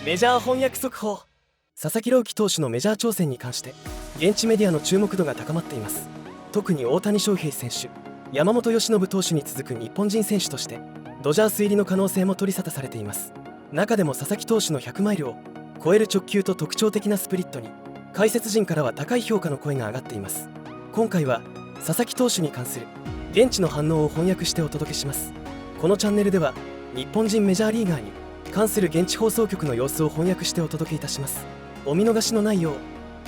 メジャー翻訳速報。佐々木朗希投手のメジャー挑戦に関して現地メディアの注目度が高まっています。特に大谷翔平選手、山本由伸投手に続く日本人選手としてドジャース入りの可能性も取り沙汰されています。中でも佐々木投手の100マイルを超える直球と特徴的なスプリットに解説陣からは高い評価の声が上がっています。今回は佐々木投手に関する現地の反応を翻訳してお届けします。このチャンネルでは日本人メジャーリーガーに関する現地放送局の様子を翻訳してお届けいたします。お見逃しのないよう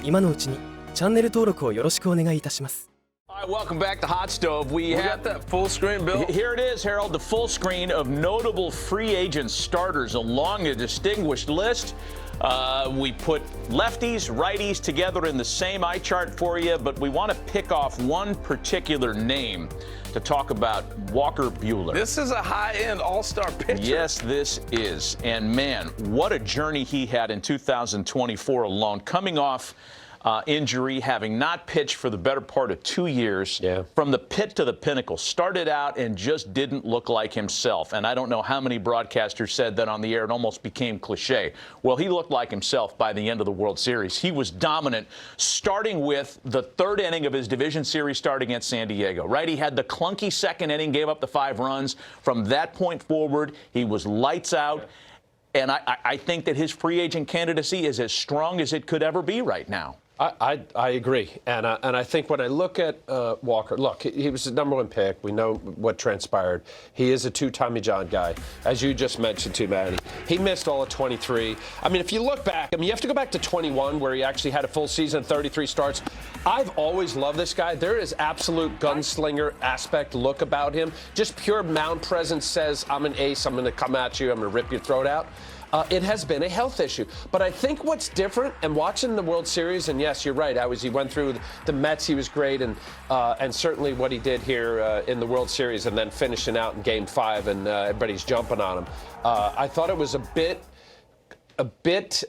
今のうちにチャンネル登録をよろしくお願いいたします。All right, welcome back to Hot Stove. We got that full screen, Bill. Here it is, Harold, the full screen of notable free agent starters along a distinguished list. We put lefties, righties together in the same eye chart for you, but we want to pick off one particular name to talk about Walker Buehler. This is a high-end all-star pitcher. Yes, this is. And man, what a journey he had in 2024 alone, coming off injury, having not pitched for the better part of 2 years. Yeah. From the pit to the pinnacle, started out and just didn't look like himself. And I don't know how many broadcasters said that on the air. It almost became cliche. Well, he looked like himself by the end of the World Series. He was dominant, starting with the third inning of his division series start against San Diego, right? He had the clunky second inning, gave up the 5 runs. From that point forward, he was lights out. And I think that his free agent candidacy is as strong as it could ever be right now. I agree, and I think when I look at Walker, look, he was the #1 pick. We know what transpired. He is a two-Tommy John guy, as you just mentioned too, Maddie. He missed all of 23. I mean, if you look back, you have to go back to 21, where he actually had a full season, 33 starts. I've always loved this guy. There is absolute gunslinger aspect look about him. Just pure mound presence says, I'm an ace, I'm going to come at you, I'm going to rip your throat out. It has been a health issue. But I think what's different, and watching the World Series, and yes, you're right, he went through the Mets, he was great, and certainly what he did here in the World Series and then finishing out in Game 5 and everybody's jumping on him. I thought it was a bit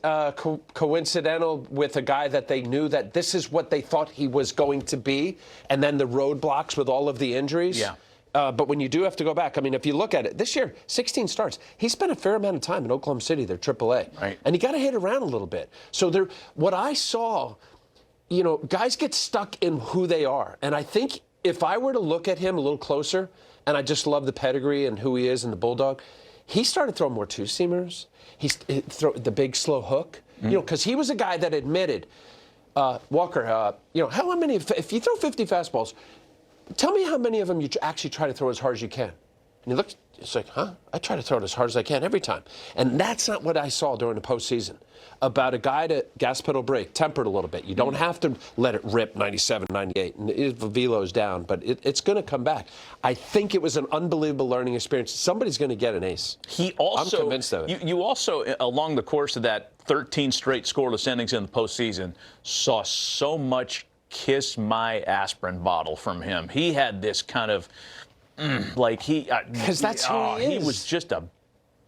coincidental with a guy that they knew that this is what they thought he was going to be, and then the roadblocks with all of the injuries. Yeah. But when you do have to go back, I mean, if you look at it, this year, 16 starts. He spent a fair amount of time in Oklahoma City, their AAA. Right. And he got to hit around a little bit. So what I saw, guys get stuck in who they are. And I think if I were to look at him a little closer, and I just love the pedigree and who he is and the Bulldog, he started throwing more two-seamers. He throw the big slow hook, because he was a guy that admitted, Walker, how many, if you throw 50 fastballs, tell me how many of them you actually try to throw as hard as you can. And he looked, it's like, I try to throw it as hard as I can every time. And that's not what I saw during the postseason. About a guy to gas pedal brake, tempered a little bit. You don't have to let it rip 97, 98. And the velo's down, but it's going to come back. I think it was an unbelievable learning experience. Somebody's going to get an ace. I'm convinced of it. You also, along the course of that 13 straight scoreless innings in the postseason, saw so much kiss my aspirin bottle from him. He had this kind of because that's who he is. He was just a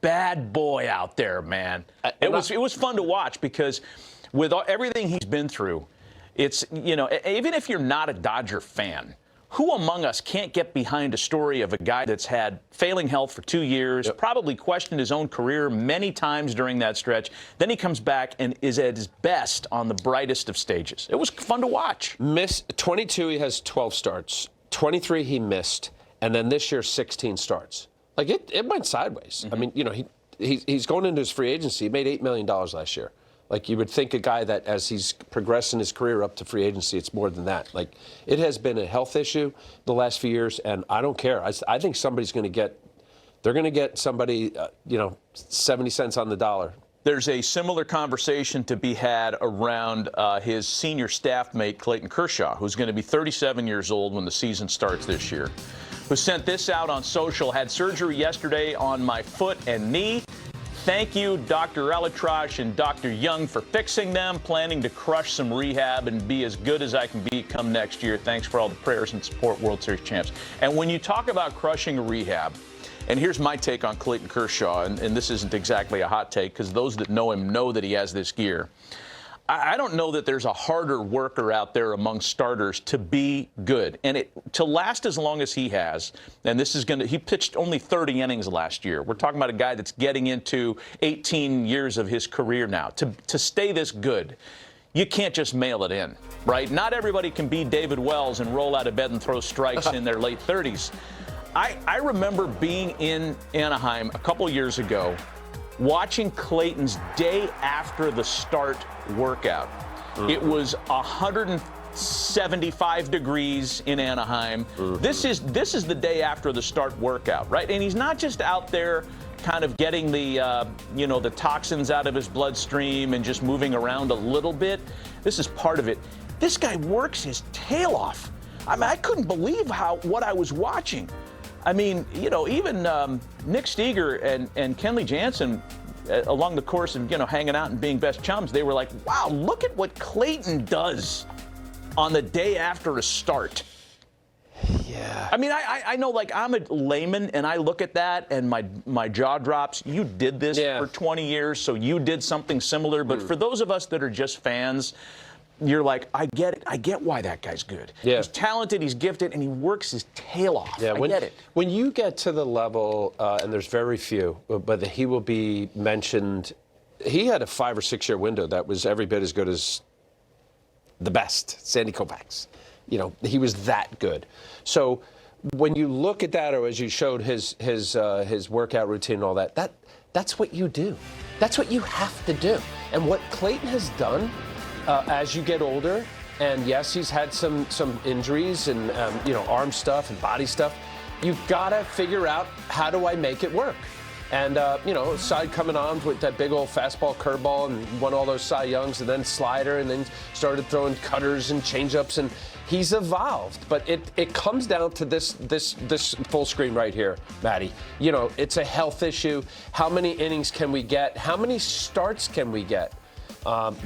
bad boy out there, man. It was fun to watch because with everything he's been through, it's even if you're not a Dodger fan, who among us can't get behind a story of a guy that's had failing health for 2 years, probably questioned his own career many times during that stretch, then he comes back and is at his best on the brightest of stages. It was fun to watch. 22, he has 12 starts. 23, he missed. And then this year, 16 starts. Like, it went sideways. I mean, he's going into his free agency. He made $8 million last year. Like, you would think a guy that, as he's progressing his career up to free agency, it's more than that. Like, it has been a health issue the last few years, and I don't care. I think somebody's going to get – they're going to get somebody, 70 cents on the dollar. There's a similar conversation to be had around his senior staff mate, Clayton Kershaw, who's going to be 37 years old when the season starts this year, who sent this out on social. Had surgery yesterday on my foot and knee. Thank you, Dr. Elitrash and Dr. Young, for fixing them. Planning to crush some rehab and be as good as I can be come next year. Thanks for all the prayers and support, World Series champs. And when you talk about crushing a rehab, and here's my take on Clayton Kershaw, and this isn't exactly a hot take because those that know him know that he has this gear. I don't know that there's a harder worker out there among starters to be good. And to last as long as he has, and he pitched only 30 innings last year. We're talking about a guy that's getting into 18 years of his career now. To stay this good, you can't just mail it in, right? Not everybody can be David Wells and roll out of bed and throw strikes in their late 30s. I remember being in Anaheim a couple years ago, watching Clayton's day after the start workout. It was 175 degrees in Anaheim. This is the day after the start workout, right? And he's not just out there kind of getting the the toxins out of his bloodstream and just moving around a little bit. This is part of it. This guy works his tail off. I mean, I couldn't believe what I was watching. I mean, even Nick Steger and Kenley Jansen, along the course of hanging out and being best chums, they were like, "Wow, look at what Clayton does on the day after a start." Yeah. I mean, I know, like, I'm a layman, and I look at that, and my jaw drops. You did this for 20 years, so you did something similar. But for those of us that are just fans, you're like, I get it. I get why that guy's good. Yeah. He's talented, he's gifted, and he works his tail off. Yeah, I get it. When you get to the level, and there's very few, but he will be mentioned. He had a 5 or 6 year window that was every bit as good as the best, Sandy Koufax. He was that good. So when you look at that, or as you showed his workout routine and all that, that's what you do. That's what you have to do. And what Clayton has done as you get older, and yes, he's had some injuries and arm stuff and body stuff. You've got to figure out, how do I make it work? And Side coming on with that big old fastball, curveball, and won all those Cy Youngs, and then slider, and then started throwing cutters and changeups, and he's evolved. But it comes down to this full screen right here, Matty. It's a health issue. How many innings can we get? How many starts can we get?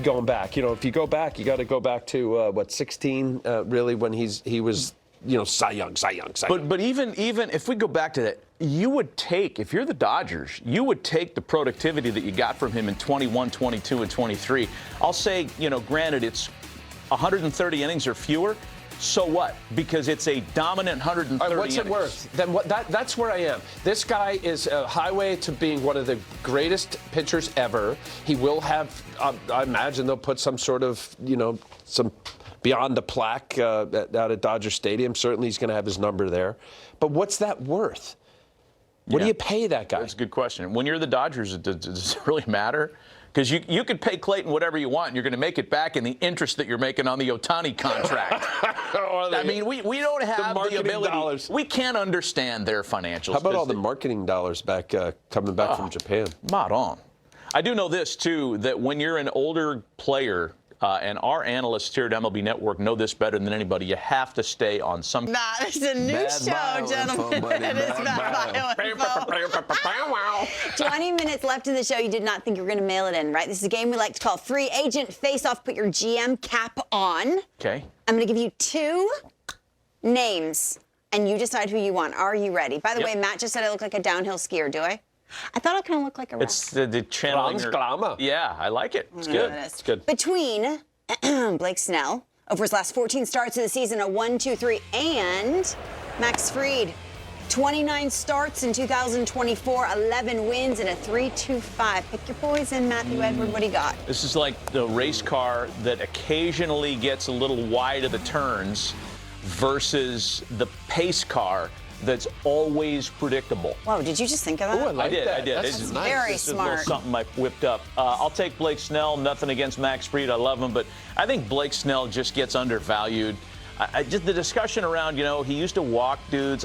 Going back, if you go back, you got to go back to 16, really, when he was, Cy Young. But even if we go back to that, you would take, if you're the Dodgers, you would take the productivity that you got from him in 21, 22, and 23. I'll say, granted, it's 130 innings or fewer. So what? Because it's a dominant 130 All right, what's innings. It worth? Then that's where I am. This guy is a highway to being one of the greatest pitchers ever. He will have, I imagine they'll put some sort of, some beyond the plaque out at Dodger Stadium. Certainly he's going to have his number there. But what's that worth? What do you pay that guy? That's a good question. When you're the Dodgers, does it really matter? Because you could pay Clayton whatever you want, and you're going to make it back in the interest that you're making on the Ohtani contract. I mean, we don't have the ability. Dollars. We can't understand their financials. How about all the marketing dollars coming back from Japan? Not on. I do know this, too, that when you're an older player, and our analysts here at MLB Network know this better than anybody, you have to stay on some... That is a new show, gentlemen. It is about bioinfo. 20 minutes left in the show. You did not think you were going to mail it in, right? This is a game we like to call Free Agent Face-Off. Put your GM cap on. Okay. I'm going to give you 2 names, and you decide who you want. Are you ready? By the way, Matt just said I look like a downhill skier. Do I? I thought I kind of looked like a rock. It's the channeling. Yeah, I like it. It's good. It's good. Between Blake Snell, over his last 14 starts of the season, a 1-2-3, and Max Fried, 29 starts in 2024, 11 wins, and a 3.25. Pick your poison, Matthew Edward. What do you got? This is like the race car that occasionally gets a little wide of the turns versus the pace car that's always predictable. Whoa, did you just think of that? Oh, I did. That's nice. Very smart. This is something I whipped up. I'll take Blake Snell. Nothing against Max Fried. I love him, but I think Blake Snell just gets undervalued. Just the discussion around, he used to walk dudes.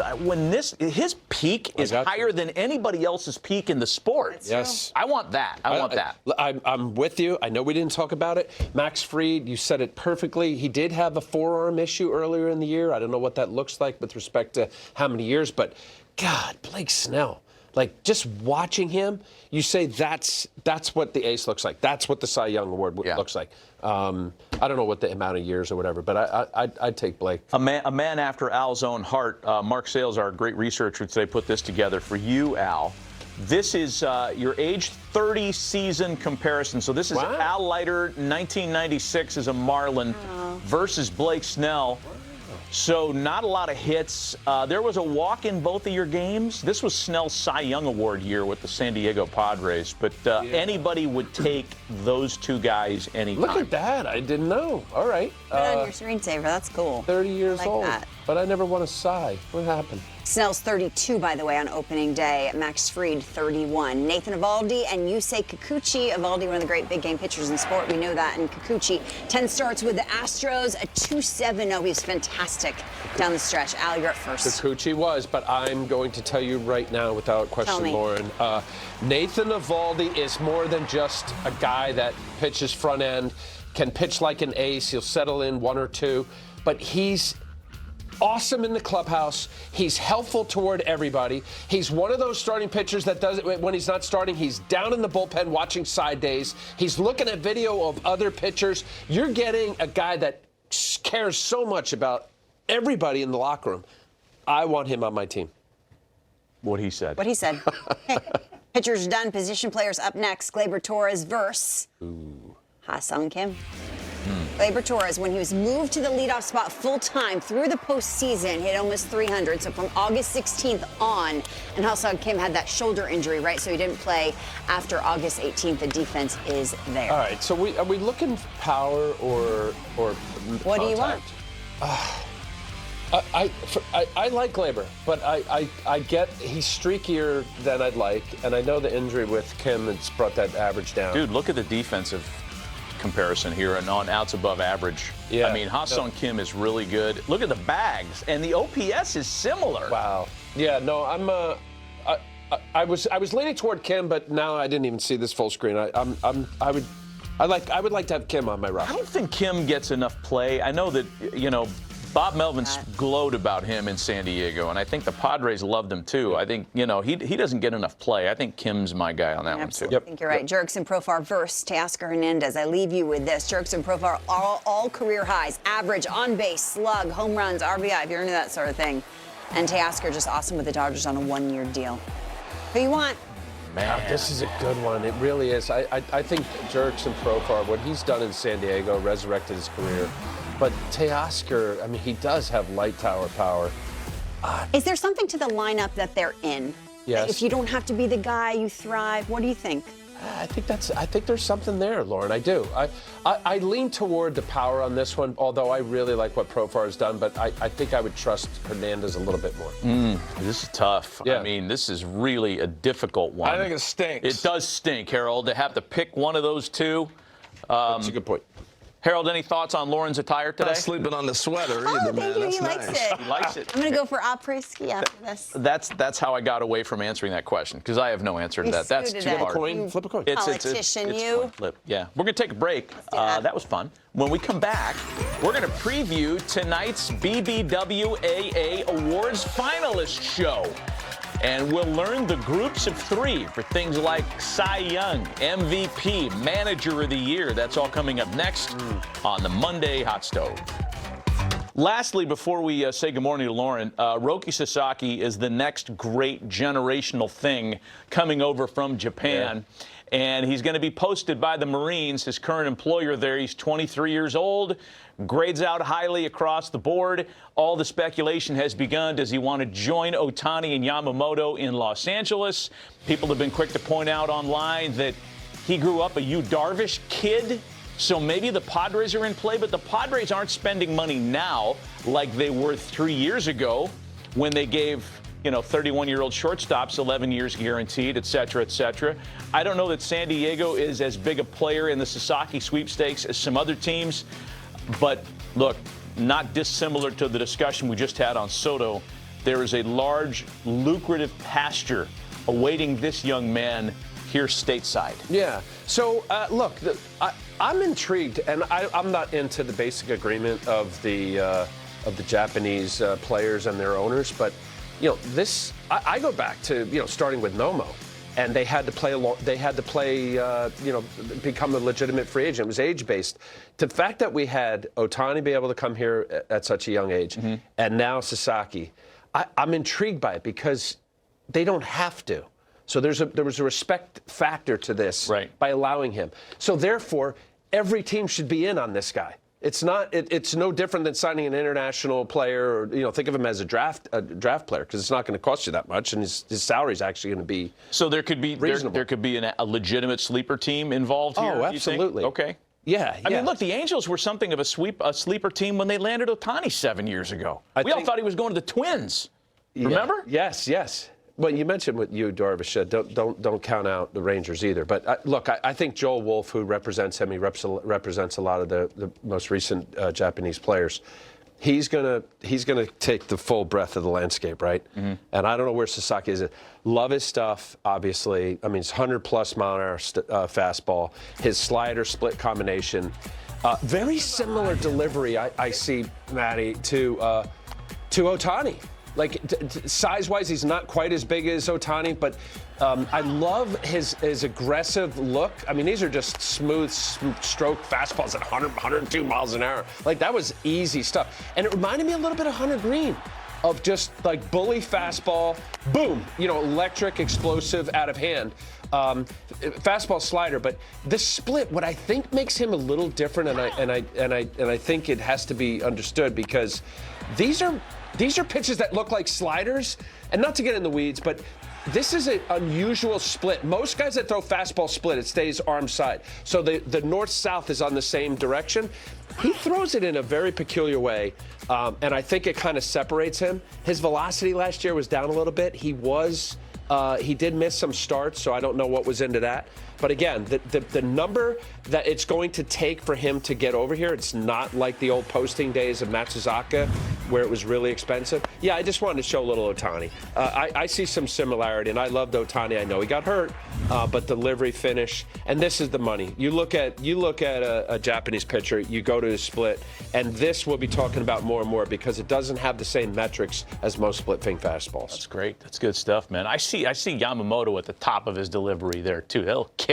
His peak is higher than anybody else's peak in the sport. Yes. I want that. I want that. I'm with you. I know we didn't talk about it. Max Fried, you said it perfectly. He did have a forearm issue earlier in the year. I don't know what that looks like with respect to how many years, but God, Blake Snell. Like, just watching him, you say that's what the ace looks like. That's what the Cy Young Award looks like. I don't know what the amount of years or whatever, but I'd take Blake. A man after Al's own heart. Mark Sales, our great researcher today, put this together for you, Al. This is your age 30 season comparison. So this is Al Leiter, 1996 as a Marlin versus Blake Snell. So not a lot of hits. There was a walk in both of your games. This was Snell's Cy Young Award year with the San Diego Padres. But anybody would take those two guys anytime. Look at that. I didn't know. All right. Put it on your screensaver. That's cool. 30 years old. That. But I never won a Cy. What happened? Snell's 32, by the way, on opening day. Max Fried, 31. Nathan Eovaldi and Yusei Kikuchi. Eovaldi, one of the great big game pitchers in sport. We know that. And Kikuchi, 10 starts with the Astros, a 2.70. He was fantastic down the stretch. Al, you're up first. Kikuchi was, but I'm going to tell you right now, without question, Lauren, Nathan Eovaldi is more than just a guy that pitches front end, can pitch like an ace. He'll settle in one or two, but he's awesome in the clubhouse. He's helpful toward everybody. He's one of those starting pitchers that does it when he's not starting. He's down in the bullpen watching side days. He's looking at video of other pitchers. You're getting a guy that cares so much about everybody in the locker room. I want him on my team. What he said. What he said. Pitchers done. Position players up next. Gleyber Torres versus Ha-Seong Kim. Gleyber Torres, when he was moved to the leadoff spot full-time through the postseason, hit almost 300. So from August 16th on, and Ha-Seong Kim had that shoulder injury, right? So he didn't play after August 18th. The defense is there. All right. So are we looking power or what do you want? I like Gleyber, but I get he's streakier than I'd like, and I know the injury with Kim has brought that average down. Dude, look at the defensive comparison here and on outs above average. Yeah. I mean, Ha-Seong Kim is really good. Look at the bags, and the OPS is similar. Wow. Yeah. No, I was leaning toward Kim, but now I didn't even see this full screen. I would like to have Kim on my roster. I don't think Kim gets enough play. I know that Bob Melvin glowed about him in San Diego, and I think the Padres loved him too. I think, he doesn't get enough play. I think Kim's my guy on that one too. I think you're right. Jerks and Profar versus Teoscar Hernandez. I leave you with this. Jerks and Profar all career highs. Average, on base, slug, home runs, RBI, if you're into that sort of thing. And Teoscar just awesome with the Dodgers on a 1-year deal. Who you want? Man, this is a good one. It really is. I think Jerks and Profar, what he's done in San Diego, resurrected his career. But Teoscar, I mean, he does have light tower power. Is there something to the lineup that they're in? Yes. If you don't have to be the guy, you thrive. What do you think? I think there's something there, Lauren. I do. I lean toward the power on this one, although I really like what Profar has done, but I think I would trust Hernandez a little bit more. This is tough. Yeah. I mean, this is really a difficult one. I think it stinks. It does stink, Harold, to have to pick one of those two. That's a good point. Harold, any thoughts on Lauren's attire today? Not sleeping on the sweater either, man. Thank you. That's He likes nice. it. He likes it. I'm going to go for après-ski after this. That's how I got away from answering that question, because I have no answer to that. That's too suited it. hard. Flip a coin. Politician, it's you. coin flip. Yeah. We're going to take a break. That was fun. When we come back, we're going to preview tonight's BBWAA Awards finalist show. And we'll learn the groups of 3 for things like Cy Young, MVP, Manager of the Year. That's all coming up next on the Monday Hot Stove. Lastly, before we say good morning to Lauren, Roki Sasaki is the next great generational thing coming over from Japan. Yeah. And he's going to be posted by the Marines, his current employer there. He's 23 years old, grades out highly across the board. All the speculation has begun. Does he want to join Ohtani and Yamamoto in Los Angeles? People have been quick to point out online that he grew up a Yu Darvish kid. So maybe the Padres are in play, but the Padres aren't spending money now like they were 3 years ago when they gave 31-year-old shortstops 11 years guaranteed, et cetera, et cetera. I don't know that San Diego is as big a player in the Sasaki sweepstakes as some other teams, but look, not dissimilar to the discussion we just had on Soto. There is a large, lucrative pasture awaiting this young man here stateside. Yeah. So, look, I'm intrigued, and I'm not into the basic agreement of the Japanese players and their owners, but this I go back to starting with Nomo, and they had to play become a legitimate free agent. It was age based. The fact that we had Ohtani be able to come here at such a young age, and now Sasaki, I'm intrigued by it because they don't have to. So there was a respect factor to this by allowing him. So therefore, every team should be in on this guy. It's no different than signing an international player, or think of him as a draft player, because it's not going to cost you that much, and his salary is actually going to be there could be a legitimate sleeper team involved here. Oh, absolutely. You think? Okay. Yeah. I mean, look, the Angels were something of a sleeper team when they landed Ohtani 7 years ago. We all thought he was going to the Twins. Remember? Yes. Well, you mentioned with you, Darvish, don't count out the Rangers either. But look, I think Joel Wolf, who represents him, he represents a lot of the most recent Japanese players. He's gonna take the full breadth of the landscape, right? Mm-hmm. And I don't know where Sasaki is. Love his stuff, obviously. I mean, it's 100+ mile-an-hour fastball. His slider split combination, very similar delivery. I see, Matty, to Ohtani. Like, size-wise, he's not quite as big as Ohtani, but I love his aggressive look. I mean, these are just smooth stroke fastballs at 102 miles an hour. Like, that was easy stuff. And it reminded me a little bit of Hunter Green, of just, like, bully fastball, boom, electric, explosive, out of hand. Fastball slider, but this split, what I think makes him a little different, and I think it has to be understood, because these are pitches that look like sliders, and not to get in the weeds, but this is an unusual split. Most guys that throw fastball split, it stays arm side. So the north-south is on the same direction. He throws it in a very peculiar way, and I think it kind of separates him. His velocity last year was down a little bit. He did miss some starts, so I don't know what was into that. But again, the number that it's going to take for him to get over here, it's not like the old posting days of Matsuzaka where it was really expensive. Yeah, I just wanted to show a little Ohtani. I see some similarity, and I loved Ohtani. I know he got hurt, but delivery, finish, and this is the money. You look at a Japanese pitcher, you go to his split, and this we'll be talking about more and more because it doesn't have the same metrics as most split-fin fastballs. That's great. That's good stuff, man. I see Yamamoto at the top of his delivery there too. That'll kick.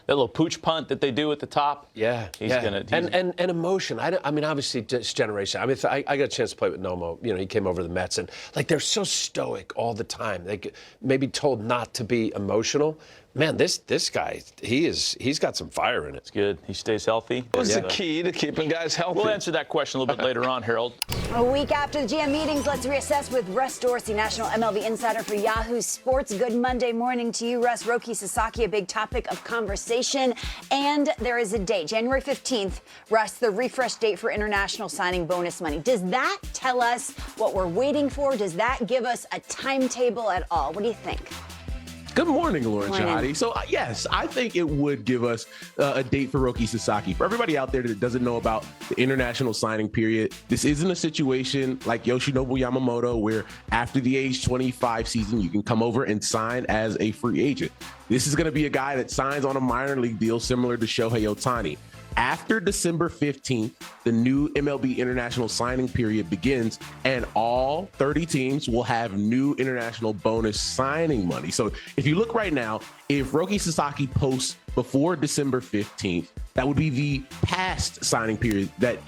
That little pooch punt that they do at the top. Yeah, and emotion. I mean, obviously, this generation. I mean, I got a chance to play with Nomo. He came over to the Mets, and like they're so stoic all the time. They may be told not to be emotional. Man, this guy, he's got some fire in it. It's good. He stays healthy. What's the key to keeping guys healthy? We'll answer that question a little bit later on, Harold. A week after the GM meetings, let's reassess with Russ Dorsey, National MLB Insider for Yahoo Sports. Good Monday morning to you, Russ. Roki Sasaki, a big topic of conversation. And there is a date, January 15th, Russ, the refresh date for international signing bonus money. Does that tell us what we're waiting for? Does that give us a timetable at all? What do you think? Good morning, Lauren Shahadi. So, yes, I think it would give us a date for Roki Sasaki. For everybody out there that doesn't know about the international signing period, this isn't a situation like Yoshinobu Yamamoto where after the age 25 season, you can come over and sign as a free agent. This is going to be a guy that signs on a minor league deal similar to Shohei Ohtani. After December 15th, the new MLB international signing period begins, and all 30 teams will have new international bonus signing money. So if you look right now, if Roki Sasaki posts before December 15th, that would be the past signing period that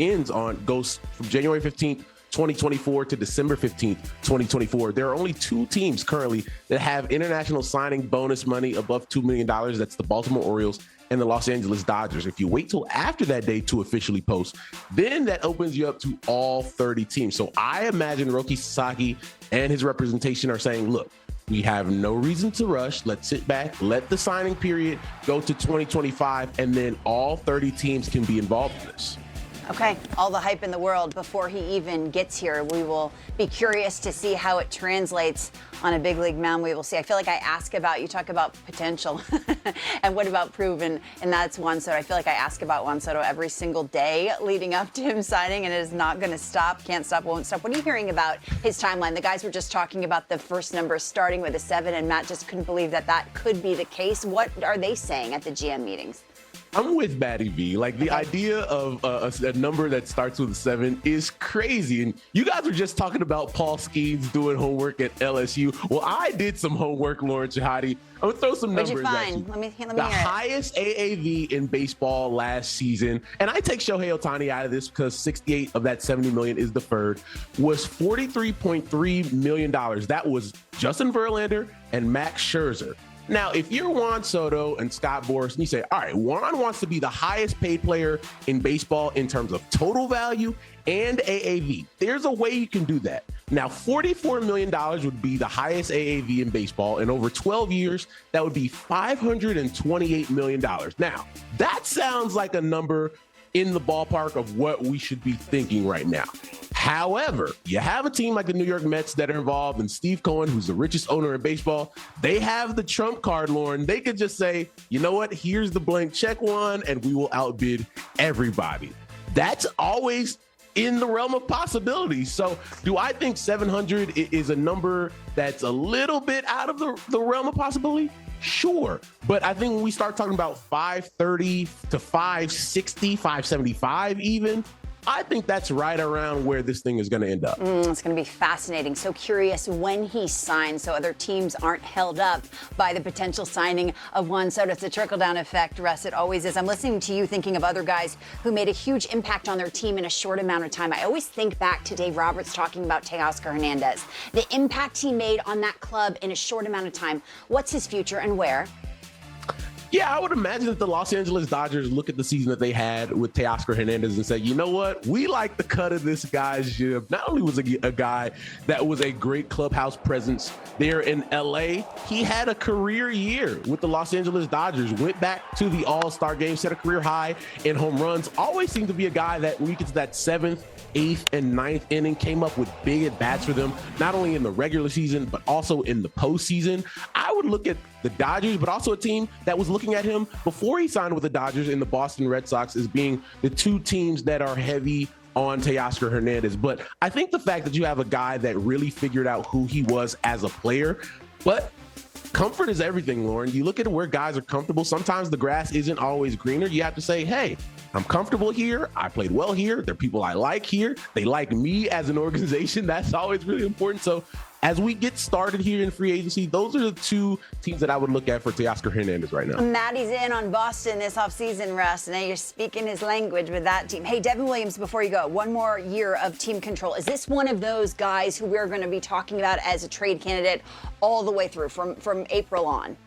goes from January 15th, 2024 to December 15th, 2024. There are only two teams currently that have international signing bonus money above $2 million. That's the Baltimore Orioles and the Los Angeles Dodgers. If you wait till after that day to officially post, then that opens you up to all 30 teams. So I imagine Roki Sasaki and his representation are saying, look, we have no reason to rush. Let's sit back, let the signing period go to 2025, and then all 30 teams can be involved in this. Okay, all the hype in the world before he even gets here. We will be curious to see how it translates on a big league mound. We will see. I feel like I ask about, you talk about potential and what about proven, and that's Juan Soto. I feel like I ask about Juan Soto every single day leading up to him signing, and it is not going to stop, can't stop, won't stop. What are you hearing about his timeline? The guys were just talking about the first number starting with a 7, and Matt just couldn't believe that could be the case. What are they saying at the GM meetings? I'm with Matty V. Like, the idea of a number that starts with a 7 is crazy. And you guys were just talking about Paul Skeens doing homework at LSU. Well, I did some homework, Lauren Shahadi. I'm going to throw some numbers at you. Let me hear the it. highest AAV in baseball last season, and I take Shohei Ohtani out of this because 68 of that $70 million is deferred, was $43.3 million. That was Justin Verlander and Max Scherzer. Now, if you're Juan Soto and Scott Boras, and you say, all right, Juan wants to be the highest paid player in baseball in terms of total value and AAV, there's a way you can do that. Now, $44 million would be the highest AAV in baseball, and over 12 years, that would be $528 million. Now, that sounds like a number in the ballpark of what we should be thinking right now. However, you have a team like the New York Mets that are involved, and Steve Cohen, who's the richest owner in baseball, they have the trump card, Lauren. They could just say, you know what, here's the blank check one, and we will outbid everybody. That's always in the realm of possibilities. So do I think 700 is a number that's a little bit out of the realm of possibility? Sure. But I think when we start talking about 530 to 560, 575 even, I think that's right around where this thing is going to end up. It's going to be fascinating. So curious when he signs so other teams aren't held up by the potential signing of Juan Soto. It's a trickle-down effect, Russ. It always is. I'm listening to you thinking of other guys who made a huge impact on their team in a short amount of time. I always think back to Dave Roberts talking about Teoscar Hernandez, the impact he made on that club in a short amount of time. What's his future and where? Yeah, I would imagine that the Los Angeles Dodgers look at the season that they had with Teoscar Hernandez and say, you know what? We like the cut of this guy's jib. Not only was a guy that was a great clubhouse presence there in LA, he had a career year with the Los Angeles Dodgers, went back to the All-Star game, set a career high in home runs. Always seemed to be a guy that when you get to that 7th, 8th, and 9th inning, came up with big at-bats for them, not only in the regular season, but also in the postseason. I would look at the Dodgers, but also a team that was looking at him before he signed with the Dodgers in the Boston Red Sox as being the two teams that are heavy on Teoscar Hernandez. But I think the fact that you have a guy that really figured out who he was as a player, but comfort is everything, Lauren. You look at where guys are comfortable. Sometimes the grass isn't always greener. You have to say, hey, I'm comfortable here. I played well here. There are people I like here. They like me as an organization. That's always really important. So as we get started here in free agency, those are the two teams that I would look at for Teoscar Hernandez right now. Maddie's in on Boston this offseason, Russ. Now you're speaking his language with that team. Hey, Devin Williams, before you go, one more year of team control. Is this one of those guys who we're going to be talking about as a trade candidate all the way through from April on?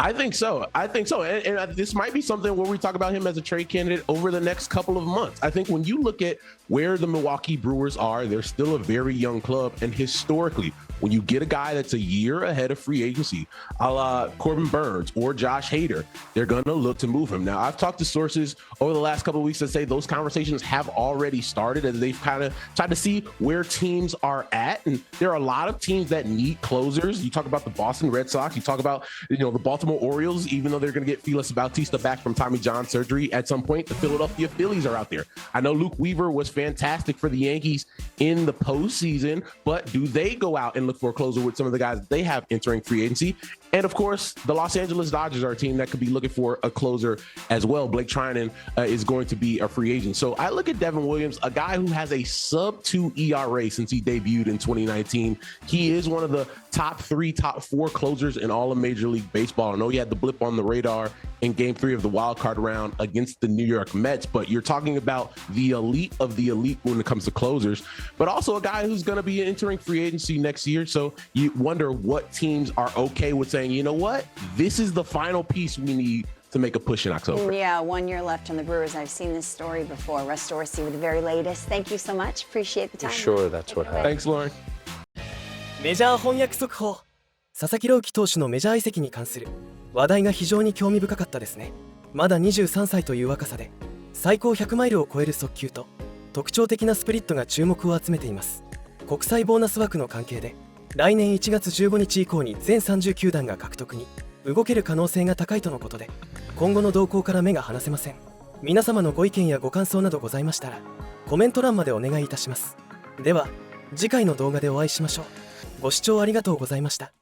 I think so. And this might be something where we talk about him as a trade candidate over the next couple of months. I think when you look at where the Milwaukee Brewers are, they're still a very young club. And historically, when you get a guy that's a year ahead of free agency, a la Corbin Burns or Josh Hader, they're going to look to move him. Now, I've talked to sources over the last couple of weeks that say those conversations have already started as they've kind of tried to see where teams are at. And there are a lot of teams that need closers. You talk about the Boston Red Sox. You talk about, the Baltimore Orioles, even though they're going to get Felix Bautista back from Tommy John surgery at some point. The Philadelphia Phillies are out there. I know Luke Weaver was fantastic for the Yankees in the postseason, but do they go out and look for a closer with some of the guys they have entering free agency? And of course, the Los Angeles Dodgers are a team that could be looking for a closer as well. Blake Trinan is going to be a free agent. So I look at Devin Williams, a guy who has a sub-2 ERA since he debuted in 2019. He is one of the top 4 closers in all of Major League Baseball. I know he had the blip on the radar in Game 3 of the wild card round against the New York Mets, but you're talking about the elite of the elite when it comes to closers, but also a guy who's going to be entering free agency next year. So you wonder what teams are okay with saying, you know what, this is the final piece we need to make a push in October. Yeah, 1 year left on the Brewers. I've seen this story before. Russ Dorsey with the very latest. Thank you so much. Appreciate the time. Sure, that's what happened. Thanks, Lauren. メジャー翻訳速報。佐々木朗希投手のメジャー移籍に関する話題が非常に興味深かったですね。まだ23歳という若さで最高100マイルを超える速球と特徴的なスプリットが注目を集めています。国際ボーナス枠の関係で来年1月15日以降に全30球団が獲得に動ける可能性が高いとのことで、今後の動向から目が離せません。皆様のご意見やご感想などございましたらコメント欄までお願いいたします。では次回の動画でお会いしましょう。ご視聴ありがとうございました。